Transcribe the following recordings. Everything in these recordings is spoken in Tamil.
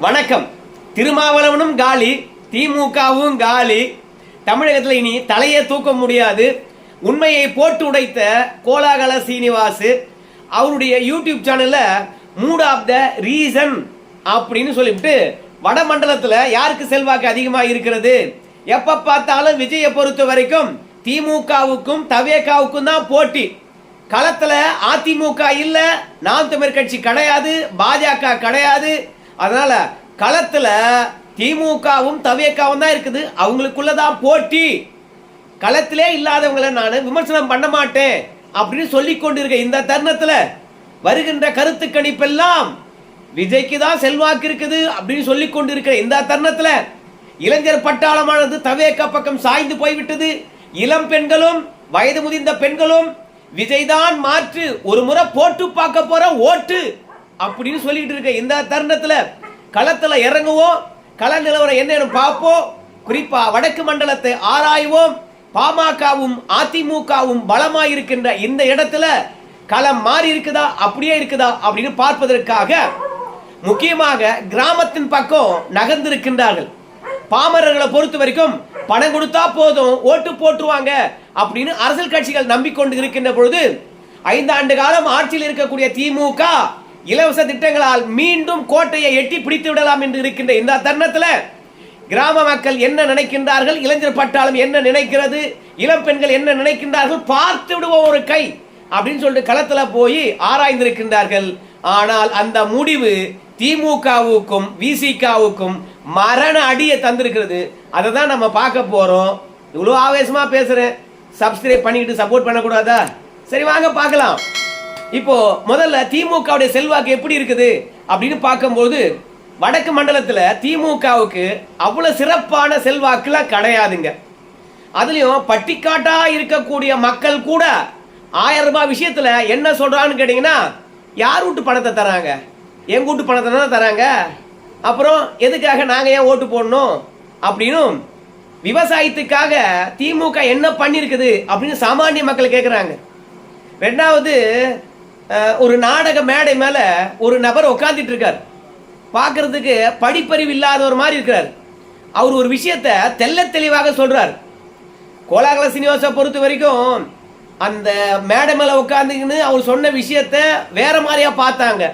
வணக்கம். திருமாவளவனும் காலி, திமுகவும் காலி. தமிழகத்தில் இனி தலையே தூக்க முடியாது. உண்மையை போட்டு உடைத்த கோலாகல சீனிவாசு அவருடைய யூடியூப் சேனல்ல மூட் ஆஃப் த ரீசன் அப்படின்னு சொல்லிவிட்டு வடமண்டலத்தில் யாருக்கு செல்வாக்கு அதிகமாக இருக்கிறது, எப்ப பார்த்தாலும் விஜயை பொறுத்த வரைக்கும் திமுகவுக்கும் தவேகாவுக்கும் தான் போட்டி. களத்துல அதிமுக இல்ல, நாம் தமிழர் கட்சி கிடையாது, பாஜக கிடையாது. அதனால களத்துல திமுகவும் தவேகாவும் தான் இருக்குது. அவங்களுக்குள்ளதான் போட்டி. களத்திலே இல்லாதவங்களை நான் விமர்சனம் பண்ண மாட்டேன் அப்படின்னு சொல்லிக் கொண்டிருக்க இந்த தருணத்துல வருகின்ற கருத்து கணிப்பெல்லாம் விஜய்க்கு தான் செல்வாக்கு இருக்குது அப்படின்னு சொல்லிக் கொண்டிருக்கிற இந்த தருணத்துல இளைஞர் பட்டாளமானது தவேகா பக்கம் சாய்ந்து போய்விட்டது. இளம் பெண்களும் வயது முதிர்ந்த பெண்களும் விஜய் தான் மாற்று, ஒரு முறை போட்டு பார்க்க போற ஓட்டு அப்படின்னு சொல்லிட்டு இருக்க இந்த தருணத்துல களத்துல இறங்குவோம். கள நிலவரம் என்னன்னு பார்ப்போம். குறிப்பா வடக்கு மண்டலத்தை ஆராய்வோம். பாமகவும் அதிமுகவும் பலமாயிருக்கின்ற இந்த இடத்துல களம் மாறி இருக்குதா அப்படியே இருக்குதா அப்படின்னு பார்ப்பதற்காக முக்கியமாக கிராமத்தின் பக்கம் நகர்ந்திருக்கின்றார்கள். பாமரர்களை பொறுத்த வரைக்கும் பணம் கொடுத்தா போதும் ஓட்டு போட்டுருவாங்க அப்படின்னு அரசியல் கட்சிகள் நம்பிக்கொண்டு இருக்கின்ற பொழுது 5 ஆண்டு காலம் ஆட்சியில் இருக்கக்கூடிய திமுக இலவச திட்டங்களால் மீண்டும் கோட்டையை எட்டி பிடித்து விடலாம் என்று இருக்கின்ற இந்த தருணத்தில் கிராம மக்கள் என்ன நினைக்கின்றார்கள், இளைஞர் பட்டாளம் என்ன நினைக்கிறது, இளம் பெண்கள் என்ன நினைக்கின்றார்கள், பார்த்து விடுவோம் ஒரு கை அப்படின்னு சொல்லிட்டு களத்துல போய் ஆராய்ந்திருக்கின்றார்கள். ஆனால் அந்த முடிவு திமுகவுக்கும் விசிகாவுக்கும் மரண அடியை தந்திருக்கிறது. அதை தான் நம்ம பார்க்க போறோம். இவ்வளவு ஆவேசமா பேசுறேன், சப்ஸ்கிரைப் பண்ணிட்டு சப்போர்ட் பண்ணக்கூடாதா? சரி வாங்க பார்க்கலாம். இப்போ முதல்ல திமுகவுடைய செல்வாக்கு எப்படி இருக்குது அப்படின்னு பார்க்கும்போது வடக்கு மண்டலத்தில் திமுகவுக்கு அவ்வளவு சிறப்பான செல்வாக்குலாம் கிடையாதுங்க. அதுலயும் பட்டிக்காட்டா இருக்கக்கூடிய மக்கள் கூட 1000 ரூபாய் விஷயத்துல என்ன சொல்றான்னு கேட்டீங்கன்னா, யார் வீட்டு பணத்தை தராங்க, எங்க வீட்டு பணத்தை தான் தராங்க, அப்புறம் எதுக்காக நாங்க ஏன் ஓட்டு போடணும் அப்படின்னு விவசாயத்துக்காக திமுக என்ன பண்ணிருக்குது அப்படின்னு சாமானிய மக்கள் கேட்கிறாங்க. ரெண்டாவது, ஒரு நாடக மேடை மேல ஒரு நபர் உட்கார்ந்துட்டு இருக்கார். பார்க்கறதுக்கு படிப்பறிவு இல்லாதவர் மாதிரி இருக்கிறார். அவர் ஒரு விஷயத்தை தெல்ல தெளிவாக சொல்றார். கோலாகல சீனிவாசை பொறுத்த வரைக்கும் அந்த மேடை மேல உட்காந்துக்கின்னு அவர் சொன்ன விஷயத்தை வேற மாதிரியா பார்த்தாங்க.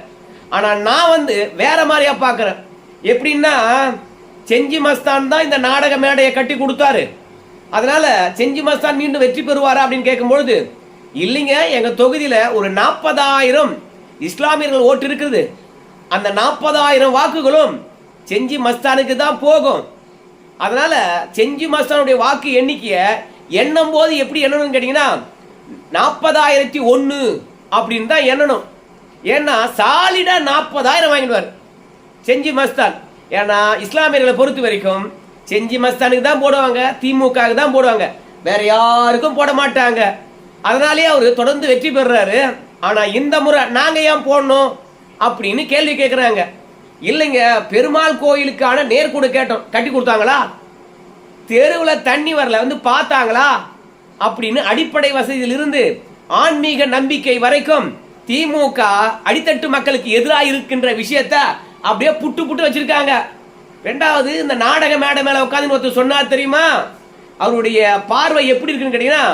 ஆனா நான் வேற மாதிரியா பார்க்கிறேன். எப்படின்னா, செஞ்சி மஸ்தான் தான் இந்த நாடக மேடையை கட்டி கொடுத்தாரு. அதனால செஞ்சி மஸ்தான் மீண்டும் வெற்றி பெறுவாரா அப்படின்னு கேட்கும்பொழுது, இல்லைங்க, எங்க தொகுதியில ஒரு 40,000 இஸ்லாமியர்கள் ஓட்டு இருக்குது. அந்த 40,000 வாக்குகளும் செஞ்சி மஸ்தானுக்கு தான் போகும். அதனால செஞ்சி மஸ்தானுடைய வாக்கு எண்ணிக்கையை எண்ணும் போது எப்படி எண்ணணும்னு கேட்டீங்கன்னா 40,001 அப்படின்னு தான் எண்ணணும். ஏன்னா சாலிடா 40,000 வாங்கிடுவார் செஞ்சி மஸ்தான். ஏன்னா இஸ்லாமியர்களை பொறுத்த வரைக்கும் செஞ்சி மஸ்தானுக்கு தான் போடுவாங்க, திமுக தான் போடுவாங்க, வேற யாருக்கும் போட மாட்டாங்க. அதனாலேயே அவரு தொடர்ந்து வெற்றி பெறாரு. ஆனா இந்த முறை நாங்க ஏன் போடணும் அப்படின்னு கேள்வி கேட்கிறாங்க. இல்லைங்க, பெருமாள் கோயிலுக்கான நேர்கூடு கேட்டோம், கட்டி கொடுத்தாங்களா? தெருவில் தண்ணி வரல, பார்த்தாங்களா அப்படின்னு அடிப்படை வசதியிலிருந்து ஆன்மீக நம்பிக்கை வரைக்கும் திமுக அடித்தட்டு மக்களுக்கு எதிராக இருக்கின்ற விஷயத்த அப்படியே புட்டு புட்டு வச்சிருக்காங்க. ரெண்டாவது, இந்த நாடக மேடை மேல உட்காந்து ஒருத்தர் சொன்னார் தெரியுமா, அவருடைய பார்வை எப்படி இருக்குன்னு கேட்டீங்கன்னா,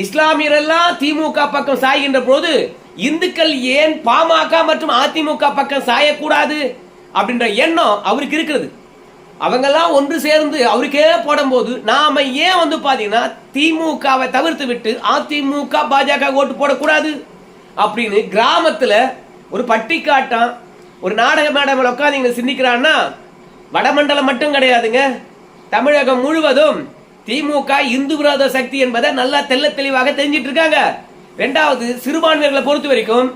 இஸ்லாமியர் எல்லாம் திமுக பக்கம் சாய்கின்ற போது இந்துக்கள் ஏன் பாமக மற்றும் அதிமுக பக்கம் சாயக்கூடாது அப்படின்ற எண்ணம் அவருக்கு இருக்கிறது. அவங்கெல்லாம் ஒன்று சேர்ந்து அவருக்கே போடும்போது நாம ஏன் பாத்தீங்கன்னா திமுகவை தவிர்த்து விட்டு அதிமுக பாஜக ஓட்டு போடக்கூடாது அப்படின்னு கிராமத்துல ஒரு பட்டிக்காட்டம் ஒரு நாடக மேடம் உட்காந்து சிந்திக்கிறான்னா, வடமண்டலம் மட்டும் கிடையாதுங்க, தமிழகம் முழுவதும் திமுக இந்து விரோத சக்தி என்பதை நல்லா தெல்ல தெளிவாக தெரிஞ்சிட்டு இருக்காங்க. ரெண்டாவது, சிறுபான்மையர்களை பொறுத்த வரைக்கும்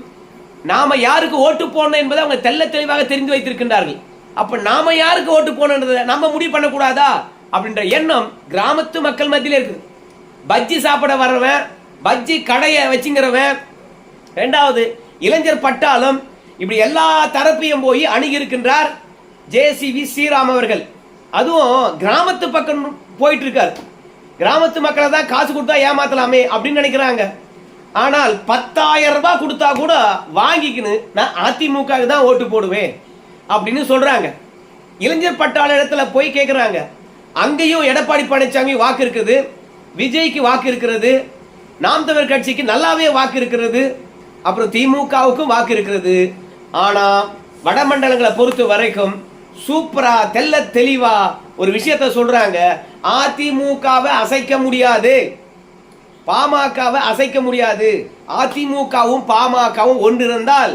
நாம யாருக்கு ஓட்டு போடணும் என்பதை அவங்க தெல்ல தெளிவாக தெரிந்து வைத்திருக்கின்றார்கள். அப்ப நாம யாருக்கு ஓட்டு போடணுன்றதை நம்ம முடிவு பண்ணக்கூடாதா அப்படின்ற எண்ணம் கிராமத்து மக்கள் மத்தியில இருக்கு. பஜ்ஜி சாப்பிட வர்றவன், பஜ்ஜி கடையை வச்சுங்கிறவன், ரெண்டாவது இளைஞர் பட்டாளம், இப்படி எல்லா தரப்பையும் போய் அணுகி இருக்கின்றார் ஜேசிவி ஸ்ரீராம் அவர்கள். அதுவும் கிராமத்து பக்கம் போயிட்டு இருக்காரு. கிராமத்து மக்களை தான் காசு கொடுத்தா ஏமாத்தலாமே அப்படின்னு நினைக்கிறாங்க. ஆனால் 10,000 ரூபாய் கொடுத்தா கூட வாங்கிக்கின்னு நான் அதிமுக தான் ஓட்டு போடுவேன் அப்படின்னு சொல்றாங்க. இளைஞர் பட்டாள இடத்துல போய் கேட்குறாங்க. அங்கேயும் எடப்பாடி பழனிசாமி வாக்கு இருக்குது, விஜய்க்கு வாக்கு இருக்கிறது, நாம் தமிழர் கட்சிக்கு நல்லாவே வாக்கு இருக்கிறது, அப்புறம் திமுகவுக்கும் வாக்கு இருக்கிறது. ஆனா வடமண்டலங்களை பொறுத்த வரைக்கும் சூப்பரா தெல்ல தெளிவா ஒரு விஷயத்த சொல்றாங்க. அதிமுகவை அசைக்க முடியாது, பாமகவை அசைக்க முடியாது. அதிமுகவும் பாமகவும் ஒன்று இருந்தால்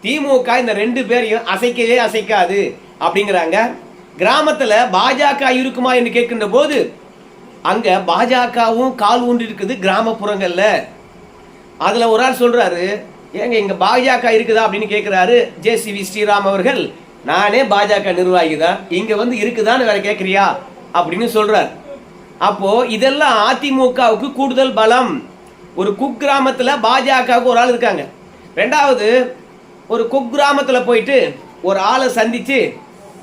திமுக இந்த ரெண்டு பேரையும் அசைக்கவே அசைக்காது அப்படிங்கிறாங்க. கிராமத்துல பாஜக இருக்குமா என்று கேட்கின்ற போது அங்க பாஜகவும் கால் ஊன்றி இருக்குது கிராமப்புறங்கள்ல. அதுல ஒரு ஆள் சொல்றாரு, ஏங்க இங்க பாஜக இருக்குதா அப்படின்னு கேட்கிறாரு ஜே.சி.வி. ஸ்ரீராம் அவர்கள். நானே பாஜக நிர்வாகி தான், இங்க வந்து இருக்குதான்னு வேற கேட்கறியா அப்படின்னு சொல்றார். அப்போ இதெல்லாம் அதிமுகவுக்கு கூடுதல் பலம். ஒரு குக்கிராமத்துல பாஜகவுக்கு ஒரு ஆள் இருக்காங்க. ரெண்டாவது, ஒரு குக்கிராமத்துல போயிட்டு ஒரு ஆளை சந்திச்சு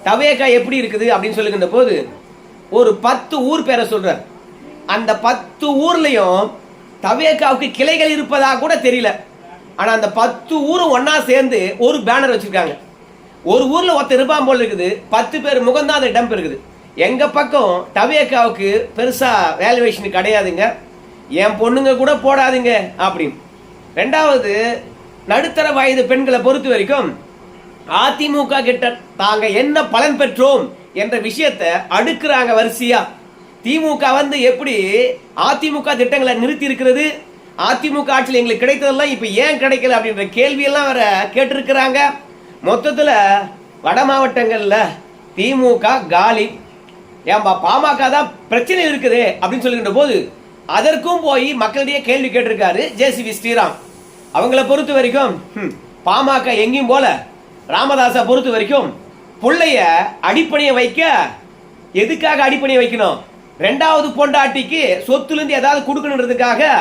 தவேகா எப்படி இருக்குது அப்படின்னு சொல்லுகின்ற போது ஒரு 10 ஊர் பேரை சொல்றார். அந்த 10 ஊர்லயும் தவேகாவுக்கு கிளைகள் இருப்பதா கூட தெரியல. ஆனா அந்த 10 ஊரும் ஒன்னா சேர்ந்து ஒரு பேனர் வச்சிருக்காங்க. ஒரு ஊர்ல ஒருத்தர் இருப்பான் போல இருக்குது, 10 பேர் முகம்தான் அந்த இடம் இருக்குது. எங்க பக்கம் தவேகாவுக்கு பெருசா வேல்யூவேஷன் கிடையாதுங்க, என் பொண்ணுங்க கூட போடாதுங்க அப்படின்னு. ரெண்டாவது, நடுத்தர வயது பெண்களை பொறுத்த வரைக்கும் அதிமுக கிட்ட தாங்க என்ன பலன் பெற்றோம் என்ற விஷயத்தை அடுக்குறாங்க வரிசையா. திமுக வந்து எப்படி அதிமுக திட்டங்களை நிறுத்தி இருக்கிறது, அதிமுக ஆட்சியில் எங்களுக்கு கிடைத்ததெல்லாம் இப்ப ஏன் கிடைக்கல அப்படின்ற கேள்வியெல்லாம் வேற கேட்டிருக்கிறாங்க. மொத்தத்துல வட மாவட்டங்கள்ல திமுக காலி, ஏன்பா பாமக தான் பிரச்சனை இருக்குது அப்படின்னு சொல்லுகின்ற போது அதற்கும் போய் மக்களிடையே கேள்வி கேட்டிருக்காரு ஜே.சி.வி. ஸ்ரீராம். அவங்கள பொறுத்த வரைக்கும் பாமக எங்கேயும் போல, ராமதாஸை பொறுத்த வரைக்கும் பிள்ளைய அடிப்பணியை வைக்க எதுக்காக அடிப்பணியை வைக்கணும், ரெண்டாவது பொண்டாட்டிக்கு சொத்துலேருந்து ஏதாவது கொடுக்கணுன்றதுக்காக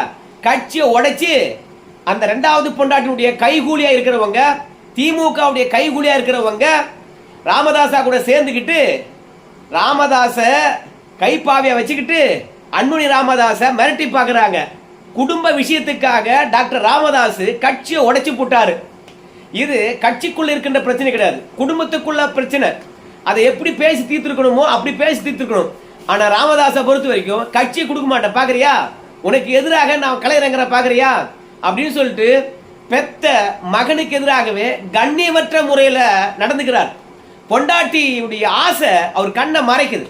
கட்சியை உடைச்சு அந்த ரெண்டாவது பொண்டாட்டினுடைய கைகூலியா இருக்கிறவங்க, திமுகவுடைய கைகூலியா இருக்கிறவங்க ராமதாசா கூட சேர்ந்துக்கிட்டு ராமதாச கைப்பாவியா வச்சுக்கிட்டு அன்புமணி ராமதாச மிரட்டி பார்க்கறாங்க. குடும்ப விஷயத்துக்காக டாக்டர் ராமதாஸ் கட்சியை உடைச்சு போட்டாரு. இது கட்சிக்குள்ள இருக்கின்ற பிரச்சனை கிடையாது, குடும்பத்துக்குள்ள பிரச்சனை. அதை எப்படி பேசி தீர்த்துக்கணுமோ அப்படி பேசி தீர்த்துக்கணும். ஆனா ராமதாஸை பொறுத்த வரைக்கும் கட்சியை கொடுக்க மாட்டேன் பாக்குறியா, உனக்கு எதிராக நான் கலையிறங்கிற பாக்குறியா அப்படின்னு சொல்லிட்டு பெத்த மகனுக்கு எதிராகவே கண்ணியமற்ற முறையில நடந்துக்கிறார். பொண்டாட்டியுடைய ஆசை அவர் கண்ணை மறைக்குது.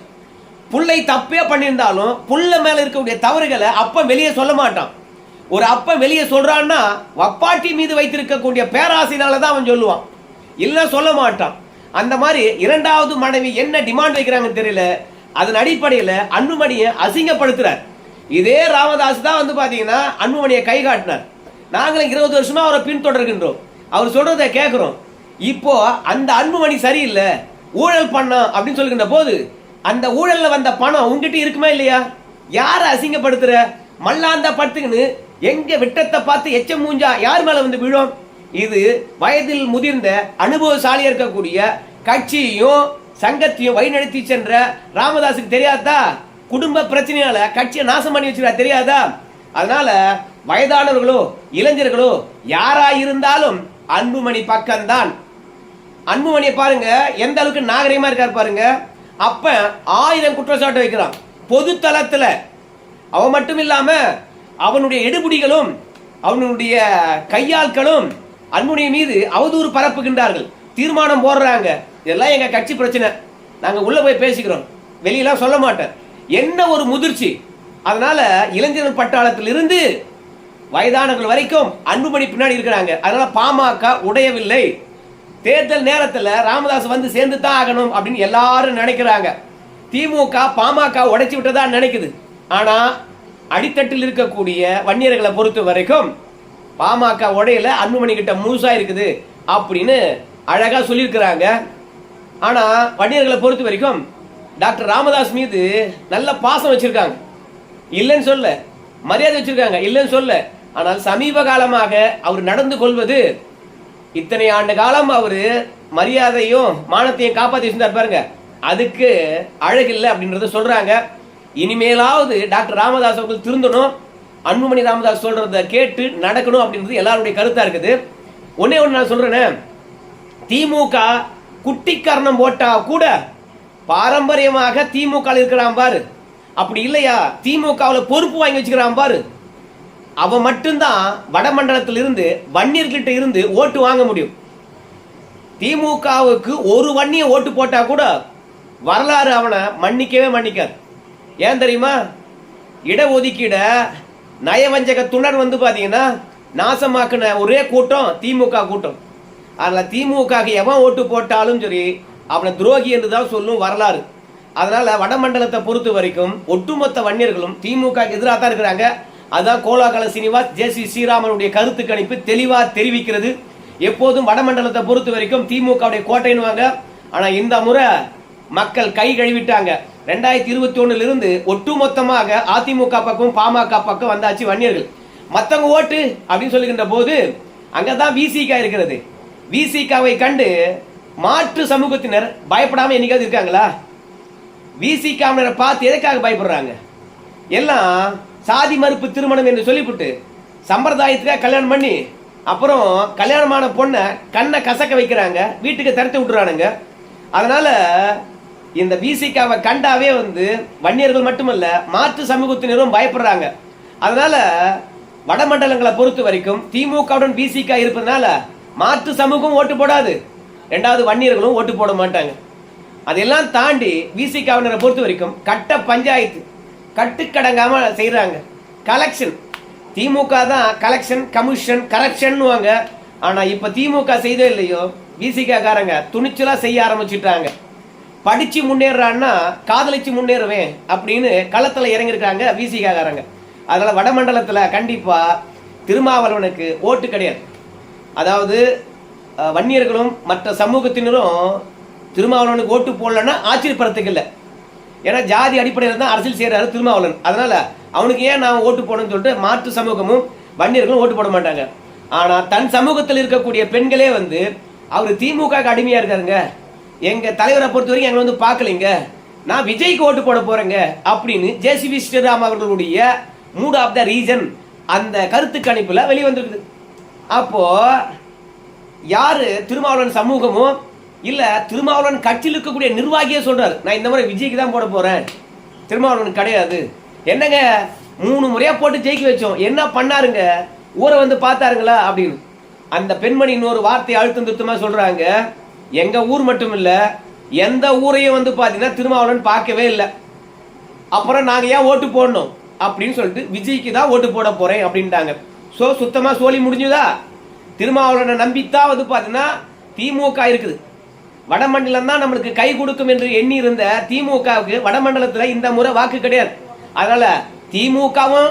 புள்ளை தப்பே பண்ணியிருந்தாலும் புள்ள மேல இருக்கக்கூடிய தவறுகளை அப்ப வெளியே சொல்ல மாட்டான். ஒரு அப்ப வெளியே சொல்றான்னா அப்பாட்டி மீது வைத்திருக்கக்கூடிய பேராசையினாலதான் அவன் சொல்லுவான், இல்ல சொல்ல மாட்டான். அந்த மாதிரி இரண்டாவது மனைவி என்ன டிமாண்ட் வைக்கிறாங்கன்னு தெரியல, அதன் அடிப்படையில் அன்புமணியை அசிங்கப்படுத்துறார். இதே ராமதாஸ் தான் வந்து பாத்தீங்கன்னா அன்புமணியை கை காட்டினார். நாங்களும் 20 வருஷமா அவரை பின்தொடர்கின்றோம், அவர் சொல்றதை கேட்கிறோம். இப்போ அந்த அன்புமணி சரியில்லை, ஊழல் பண்ணோம் அப்படின்னு சொல்லுகின்ற போது அந்த ஊழல்ல வந்த பணம் உங்ககிட்ட இருக்குமா இல்லையா? யார அசிங்கப்படுத்துற? மல்லாந்தா படுத்துக்கின்னு எங்க விட்டத்தை பார்த்து எச்சம் மூஞ்சா யார் மேல வந்து விழும்? இது வயதில் முதிர்ந்த அனுபவசாலியா இருக்கக்கூடிய கட்சியையும் சங்கத்தையும் வழிநடத்தி சென்ற ராமதாஸுக்கு தெரியாதா? குடும்ப பிரச்சனையால கட்சியை நாசம் பண்ணி வச்சுக்கிறா தெரியாதா? அதனால வயதானவர்களோ இளைஞர்களோ யாரா இருந்தாலும் அன்புமணி பக்கம்தான். அன்புமணியை பாருங்க எந்த அளவுக்கு நாகரிகமா இருக்கார் பாருங்க. அப்ப 1000 குற்றச்சாட்டு வைக்கிறான் பொது தளத்துல. அவன் மட்டும் இல்லாம அவனுடைய எடுபுடிகளும் அவனுடைய கையாட்களும் அன்புமணி மீது அவதூறு பரப்புகின்றார்கள், தீர்மானம் போடுறாங்க. இதெல்லாம் எங்க கட்சி பிரச்சனை, நாங்க உள்ள போய் பேசிக்கிறோம், வெளியெல்லாம் சொல்ல மாட்டேன். என்ன ஒரு முதிர்ச்சி! அதனால இளைஞர்கள் பட்டாளத்தில் இருந்து வயதானவர்கள் வரைக்கும் அன்புமணி பின்னாடி இருக்கிறாங்க. அதனால பாமக உடையவில்லை. தேர்தல் நேரத்தில் ராமதாஸ் வந்து சேர்ந்து தான் ஆகணும் அப்படின்னு எல்லாரும் நினைக்கிறாங்க. திமுக பாமக உடைச்சு விட்டதா நினைக்குது. ஆனா அடித்தட்டில் இருக்கக்கூடிய வன்னியர்களை பொறுத்த வரைக்கும் பாமக உடையில அன்புமணி கிட்ட முழுசா இருக்குது அப்படின்னு அழகா சொல்லியிருக்கிறாங்க. ஆனா வன்னியர்களை பொறுத்த வரைக்கும் டாக்டர் ராமதாஸ் மீது நல்ல பாசம் வச்சிருக்காங்க, இல்லைன்னு சொல்ல, மரியாதை வச்சிருக்காங்க, இல்லைன்னு சொல்ல. ஆனால் சமீப காலமாக அவர் நடந்து கொள்வது, இத்தனை ஆண்டு காலம் அவரு மரியாதையும் மானத்தையும் காப்பாற்றி இருந்தார் பாருங்க, அதுக்கு அழகில்லை அப்படின்றத சொல்றாங்க. இனிமேலாவது டாக்டர் ராமதாஸ் அவர்கள் திருந்தணும், அன்புமணி ராமதாஸ் சொல்றத கேட்டு நடக்கணும் அப்படின்றது எல்லாருடைய கருத்தா இருக்குது. ஒன்னே ஒன்று நான் சொல்றேன், திமுக குட்டிக்கரணம் போட்டா கூட பாரம்பரியமாக திமுக இருக்கிறான் பாரு, அப்படி இல்லையா திமுகவில் பொறுப்பு வாங்கி வச்சுக்கிறான் பாரு, அவன் மட்டும்தான் வடமண்டலத்தில் இருந்து வன்னியர்கிட்ட இருந்து ஓட்டு வாங்க முடியும். திமுகவுக்கு ஒரு வன்னிய ஓட்டு போட்டா கூட வரலாறு அவனை மன்னிக்கவே மன்னிக்காது. ஏன் தெரியுமா? இடஒதுக்கீட நயவஞ்சக துணர் வந்து பாத்தீங்கன்னா நாசமாக்குன ஒரே கூட்டம் திமுக கூட்டம். அதனால திமுக எவன் ஓட்டு போட்டாலும் சரி அவனை துரோகி என்று தான் சொல்லும் வரலாறு. அதனால வடமண்டலத்தை பொறுத்த வரைக்கும் ஒட்டுமொத்த வன்னியர்களும் திமுக எதிராக தான் இருக்கிறாங்க. அதான் கோலாகல சீனிவாஸ் ஜே.சி. ஸ்ரீராமனுடைய கருத்து கணிப்பு தெளிவா தெரிவிக்கிறது. எப்போதும் வடமண்டலத்தை பொறுத்த வரைக்கும் திமுக கோட்டைன்னுவாங்க. ஆனா இந்த முறை மக்கள் கை கழுவிட்டாங்க. 2021 இருந்து ஒட்டுமொத்தமாக அதிமுக பக்கம் பாமக பக்கம் வந்தாச்சு வன்னியர்கள். மத்தவங்க ஓட்டு அப்படின்னு சொல்லுகின்ற போது அங்கதான் விசிக இருக்கிறது. விசிகாவை கண்டு மாற்று சமூகத்தினர் பயப்படாம என்னைக்காவது இருக்காங்களா? விசிகாவினரை பார்த்து எதுக்காக பயப்படுறாங்க? எல்லாம் சாதி மறுப்பு திருமணம் என்று சொல்லிவிட்டு சம்பிரதாயத்துக்காக கல்யாணம் பண்ணி அப்புறம் கல்யாணமான பொண்ணை கண்ணை கசக்க வைக்கிறாங்க, வீட்டுக்கு திரட்டி விட்டுறானுங்க. அதனால இந்த விசிகாவை கண்டாவே வந்து வன்னியர்கள் மட்டுமல்ல மாற்று சமூகத்தினரும் பயப்படுறாங்க. அதனால வடமண்டலங்களை பொறுத்த வரைக்கும் திமுகவுடன் விசிகா இருப்பதனால மாற்று சமூகம் ஓட்டு போடாது, ரெண்டாவது வன்னியர்களும் ஓட்டு போட மாட்டாங்க. அதெல்லாம் தாண்டி விசிகாவினரை பொறுத்த வரைக்கும் கட்ட பஞ்சாயத்து கட்டுக்கடங்காம செய்யறாங்க. கலெக்ஷன் திமுக தான் கலெக்ஷன் கமிஷன் கரப்ஷன். ஆனா இப்ப திமுக செய்தே இல்லையோ விசிகா காரங்க துணிச்சலா செய்ய ஆரம்பிச்சுட்டாங்க. படிச்சு முன்னேறான்னா காதலிச்சு முன்னேறுவேன் அப்படின்னு களத்துல இறங்கிருக்காங்க விசிகா காரங்க. அதனால வடமண்டலத்துல கண்டிப்பா திருமாவளவனுக்கு ஓட்டு கிடையாது. அதாவது வன்னியர்களும் மற்ற சமூகத்தினரும் திருமாவளவனுக்கு ஓட்டு போடலன்னா ஆச்சரியப்படுறதுக்கு இல்லை. ஏன்னா ஜாதி அடிப்படையில் தான் அரசியல் செய்யறாரு திருமாவளவன். அதனால அவனுக்கு ஏன் நான் ஓட்டு போடணும்னு சொல்லிட்டு மாற்று சமூகமும் வன்னியர்களும் ஓட்டு போட மாட்டாங்க. ஆனா தன் சமூகத்தில் இருக்கக்கூடிய பெண்களே வந்து அவரு திமுக அடிமையா இருக்காருங்க, எங்க தலைவரை பொறுத்த வரைக்கும் எங்களை வந்து பார்க்கலைங்க, நான் விஜய்க்கு ஓட்டு போட போறேங்க அப்படின்னு ஜே.சி. ஸ்ரீராம் அவர்களுடைய மூட் ஆஃப் த ரீசன் அந்த கருத்து கணிப்புல வெளிவந்திருக்குது. அப்போ யாரு திருமாவளவன் சமூகமும் இல்ல திருமாவளவன் கட்சியில் இருக்கக்கூடிய நிர்வாகியே சொல்றாரு, நான் இந்த முறை விஜய்க்கு தான் போட போறேன், திருமாவளவன் கிடையாது. என்னங்க 3 முறையா போட்டு ஜெயிக்க வச்சோம், என்ன பண்ணாருங்க, ஊரை வந்து பார்த்தாருங்களா அப்படின்னு. அந்த பெண்மணி இன்னொரு வார்த்தையை அழுத்தம் திருத்தமா சொல்றாங்க, எங்க ஊர் மட்டும் இல்ல எந்த ஊரையும் வந்து பாத்தீங்கன்னா திருமாவளவன் பார்க்கவே இல்லை, அப்புறம் நாங்க ஏன் ஓட்டு போடணும் அப்படின்னு சொல்லிட்டு விஜய்க்கு தான் ஓட்டு போட போறேன் அப்படின்ட்டாங்க. சோ சுத்தமா சோழி முடிஞ்சுதா? திருமாவளவனை நம்பித்தான் வந்து பாத்தீங்கன்னா திமுக இருக்குது. வடமண்டலம் தான் நம்மளுக்கு கை கொடுக்கும் என்று எண்ணி இருந்த திமுகவுக்கு வடமண்டலத்துல இந்த முறை வாக்கு கிடையாது. அதனால திமுகவும்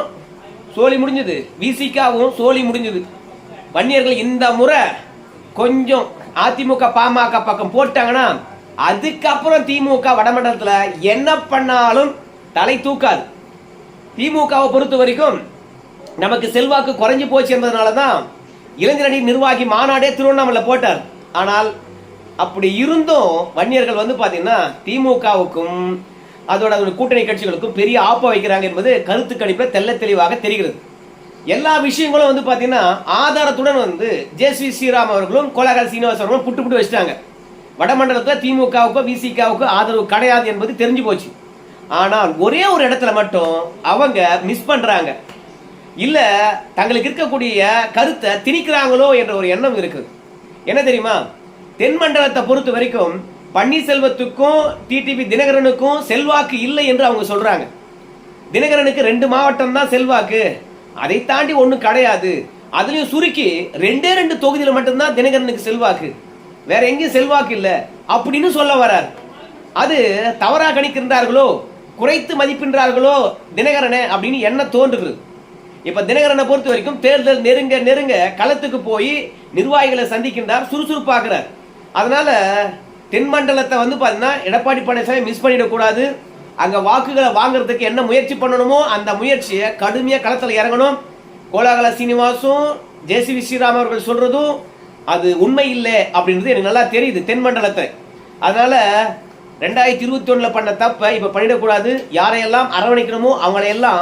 சோழி முடிஞ்சது, விசிகாவும் சோழி முடிஞ்சது. வன்னியர்கள் இந்த முறை கொஞ்சம் அதிமுக பாமக பக்கம் போட்டாங்கன்னா அதுக்கப்புறம் திமுக வடமண்டலத்துல என்ன பண்ணாலும் தலை தூக்காது. திமுகவை பொறுத்த வரைக்கும் நமக்கு செல்வாக்கு குறைஞ்சு போச்சு என்பதனாலதான் இளைஞரணி நிர்வாகி மாநாடே திருவண்ணாமலை போட்டார். ஆனால் அப்படி இருந்தும் வன்னியர்கள் வந்து பாத்தீங்கன்னா திமுகவுக்கும் அதோட கூட்டணி கட்சிகளுக்கும் பெரிய ஆப்ப வைக்கிறாங்க என்பது கருத்து கணிப்புல தெல்ல தெளிவாக தெரிகிறது. எல்லா விஷயங்களும் வந்து பாத்தீங்கன்னா ஆதாரத்துடன் வந்து ஜே.சி. ஸ்ரீராம் அவர்களும் கோலாகல சீனிவாஸ் அவர்களும் புட்டு வச்சுட்டாங்க. வடமண்டலத்துல திமுகவுக்கோ விசிகாவுக்கோ ஆதரவு கிடையாது என்பது தெரிஞ்சு போச்சு. ஆனால் ஒரே ஒரு இடத்துல மட்டும் அவங்க மிஸ் பண்றாங்க, இல்ல தங்களுக்கு இருக்கக்கூடிய கருத்தை திணிக்கிறாங்களோ என்ற ஒரு எண்ணம் இருக்குது. என்ன தெரியுமா? தென் மண்டலத்தை பொறுத்த வரைக்கும் பன்னீர்செல்வத்துக்கும் டிடிவி தினகரனுக்கும் செல்வாக்கு இல்லை என்று அவங்க சொல்றாங்க. தினகரனுக்கு 2 மாவட்டம் தான் செல்வாக்கு, அதை தாண்டி ஒன்றும் கிடையாது. அதுலயும் சுருக்கி 2 தொகுதியில மட்டும்தான் தினகரனுக்கு செல்வாக்கு, வேற எங்கேயும் செல்வாக்கு இல்லை அப்படின்னு சொல்ல வரார். அது தவறா கணிக்கின்றார்களோ குறைத்து மதிப்பின்றார்களோ தினகரனை அப்படின்னு என்ன தோன்றுகிறது. இப்ப தினகரனை பொறுத்த வரைக்கும் தேர்தல் நெருங்க நெருங்க களத்துக்கு போய் நிர்வாகிகளை சந்திக்கின்றார், சுறுசுறுப்பாக்குறார். அதனால தென் மண்டலத்தை வந்து பாத்தீங்கன்னா எடப்பாடி பழனிசாமி மிஸ் பண்ணிடக்கூடாது. அங்க வாக்குகளை வாங்குறதுக்கு என்ன முயற்சி பண்ணணுமோ அந்த முயற்சியை கடுமையா களத்தில் இறங்கணும். கோலாகல சீனிவாசும் ஜே.சி. ஸ்ரீராம் அவர்கள் சொல்றதும் அது உண்மை இல்லை அப்படின்றது எனக்கு நல்லா தெரியுது தென் மண்டலத்தை. அதனால 2021 பண்ண தப்ப இப்ப பண்ணிடக்கூடாது. யாரையெல்லாம் அரவணைக்கணுமோ அவங்களையெல்லாம்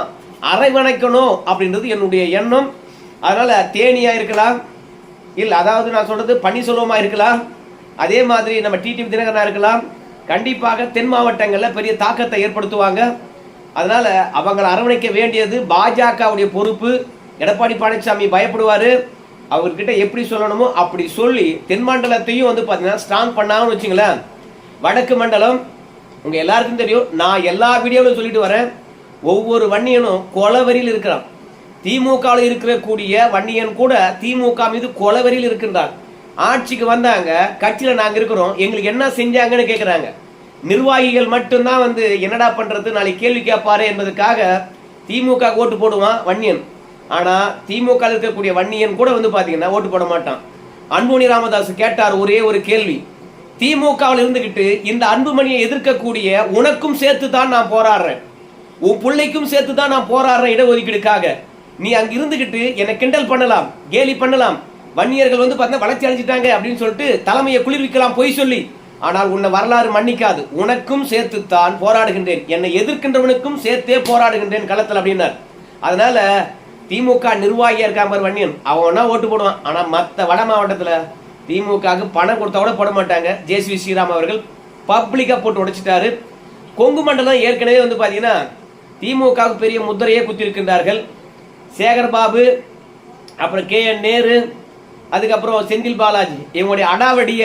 அரவணைக்கணும் அப்படின்றது என்னுடைய எண்ணம். அதனால தேனியா இருக்கலாம், இல்ல அதாவது நான் சொல்றது பன்னீர்செல்வமா இருக்கலாம், அதே மாதிரி நம்ம டிடிவி தினகரனா இருக்கலாம், கண்டிப்பாக தென் மாவட்டங்களில் பெரிய தாக்கத்தை ஏற்படுத்துவாங்க. அதனால அவங்களை அரவணைக்க வேண்டியது பாஜகவுடைய பொறுப்பு. எடப்பாடி பழனிசாமி பயப்படுவார். அவர்கிட்ட எப்படி சொல்லணுமோ அப்படி சொல்லி தென் மண்டலத்தையும் வந்து பார்த்தீங்கன்னா ஸ்ட்ராங் பண்ணாமல் வச்சுங்களேன். வடக்கு மண்டலம் உங்கள் எல்லாருக்கும் தெரியும். நான் எல்லா வீடியோவிலும் சொல்லிட்டு வரேன். ஒவ்வொரு வன்னியனும் கொலவரியில் இருக்கிறான். திமுகவில் இருக்கக்கூடிய வன்னியன் கூட திமுக மீது கொலவரியில் இருக்கின்றான். ஆட்சிக்கு வந்தாங்க, கட்சியில் நாங்கள் இருக்கிறோம், எங்களுக்கு என்ன செஞ்சாங்கன்னு கேட்குறாங்க. நிர்வாகிகள் மட்டும்தான் வந்து என்னடா பண்ணுறது, நாளைக்கு கேள்வி கேட்பாரு என்பதற்காக திமுக ஓட்டு போடுவான் வன்னியன். ஆனால் திமுக இருக்கக்கூடிய வன்னியன் கூட வந்து பார்த்தீங்கன்னா ஓட்டு போட மாட்டான். அன்புமணி ராமதாஸ் கேட்டார் ஒரே ஒரு கேள்வி, திமுகவில் இருந்துகிட்டு இந்த அன்புமணியை எதிர்க்கக்கூடிய உனக்கும் சேர்த்து தான் நான் போராடுறேன், உன் பிள்ளைக்கும் சேர்த்து தான் நான் போராடுறேன் இடஒதுக்கீடுக்காக. நீ அங்க இருந்துகிட்டு என்னை கிண்டல் பண்ணலாம், கேலி பண்ணலாம், வன்னியர்கள் வந்து பார்த்தீங்கன்னா வளர்ச்சி அடைஞ்சிட்டாங்க அப்படின்னு சொல்லிட்டு தலைமையை குளிர்விக்கலாம் பொய் சொல்லி. ஆனால் உன்னை வரலாறு மன்னிக்காது, உனக்கும் சேர்த்துத்தான் போராடுகின்றேன், என்னை எதிர்க்கின்றவனுக்கும் சேர்த்தே போராடுகின்றேன் களத்தில் அப்படின்னார். அதனால திமுக நிர்வாகியா இருக்காம வன்னியன் அவனா ஓட்டு போடுவான். ஆனா மற்ற வட மாவட்டத்தில் திமுகவுக்கு பணம் கொடுத்தா கூட போட மாட்டாங்க. ஜேசிவி ஸ்ரீராம் அவர்கள் பப்ளிக்கா போட்டு உடைச்சிட்டாரு. கொங்கு மண்டலம் ஏற்கனவே வந்து பாத்தீங்கன்னா திமுகவுக்கு பெரிய முத்திரையே குத்திருக்கின்றார்கள். சேகர்பாபு, அப்புறம் KN நேரு, அதுக்கப்புறம் செந்தில் பாலாஜி, இவங்களுடைய அடாவடிய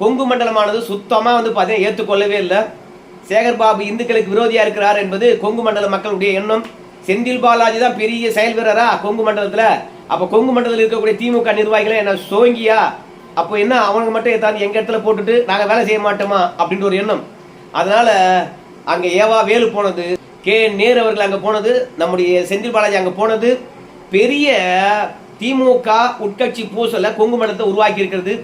கொங்கு மண்டலமானது சுத்தமா வந்து பாத்தீங்கன்னா ஏற்றுக்கொள்ளவே இல்லை. சேகர்பாபு இந்துக்களுக்கு விரோதியா இருக்கிறார் என்பது கொங்கு மண்டல மக்களுடைய எண்ணம். செந்தில் பாலாஜி தான் பெரிய செயல் வீரரா கொங்கு மண்டலத்துல. அப்ப கொங்கு மண்டலத்தில் இருக்கக்கூடிய திமுக நிர்வாகிகளை என்ன சோங்கியா, அப்போ என்ன அவங்க மட்டும் ஏதாவது எங்க இடத்துல போட்டுட்டு நாங்க வேலை செய்ய மாட்டோமா அப்படின்ற ஒரு எண்ணம். அதனால அங்க ஏவா வேலு போனது, KN நேரு அவர்கள் அங்க போனது, நம்முடைய செந்தில் பாலாஜி அங்க போனது பெரிய திமுக உட்கட்சி பூசல கொங்கு மண்டலத்தை உருவாக்கி இருக்கிறது.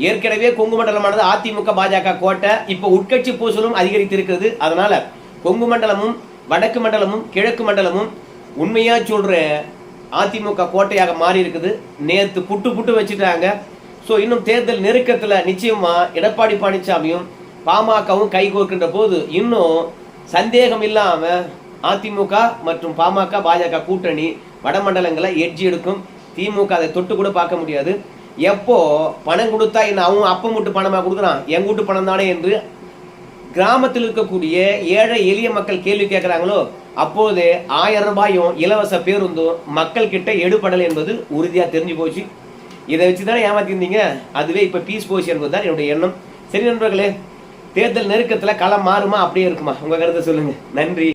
ஏற்கனவே கொங்கு மண்டலமானது அதிமுக பாஜக கோட்டை, இப்ப உட்கட்சி பூசலும் அதிகரித்து இருக்கிறது. அதனால கொங்கு மண்டலமும் வடக்கு மண்டலமும் கிழக்கு மண்டலமும் உண்மையா சொல்ற அதிமுக கோட்டையாக மாறி இருக்குது. நேற்று புட்டு வச்சுட்டாங்க. ஸோ இன்னும் தேர்தல் நெருக்கத்தில் நிச்சயமா எடப்பாடி பழனிசாமியும் பாமகவும் கைகோர்க்கின்ற போது இன்னும் சந்தேகம் இல்லாம அதிமுக மற்றும் பாமக பாஜக கூட்டணி வடமண்டலங்களை எட்ஜி எடுக்கும். திமுக அதை தொட்டு கூட பார்க்க முடியாது. எப்போ பணம் கொடுத்தா என்ன அவன் அப்பம் விட்டு பணமா கொடுக்குறான், எங்க வீட்டு பணம் தானே என்று கிராமத்தில் இருக்கக்கூடிய ஏழை எளிய மக்கள் கேள்வி கேட்கிறாங்களோ அப்போது 1000 ரூபாயும் இலவச பேருந்தும் மக்கள் கிட்ட எடுபடல் என்பது உறுதியா தெரிஞ்சு போச்சு. இதை வச்சுதானே ஏமாத்திருந்தீங்க, அதுவே இப்ப பீஸ் போச்சு என்பதுதான் என்னுடைய எண்ணம். சரி நண்பர்களே, தேர்தல் நெருக்கத்துல களம் மாறுமா அப்படியே இருக்குமா? உங்க கருத்தை சொல்லுங்க. நன்றி.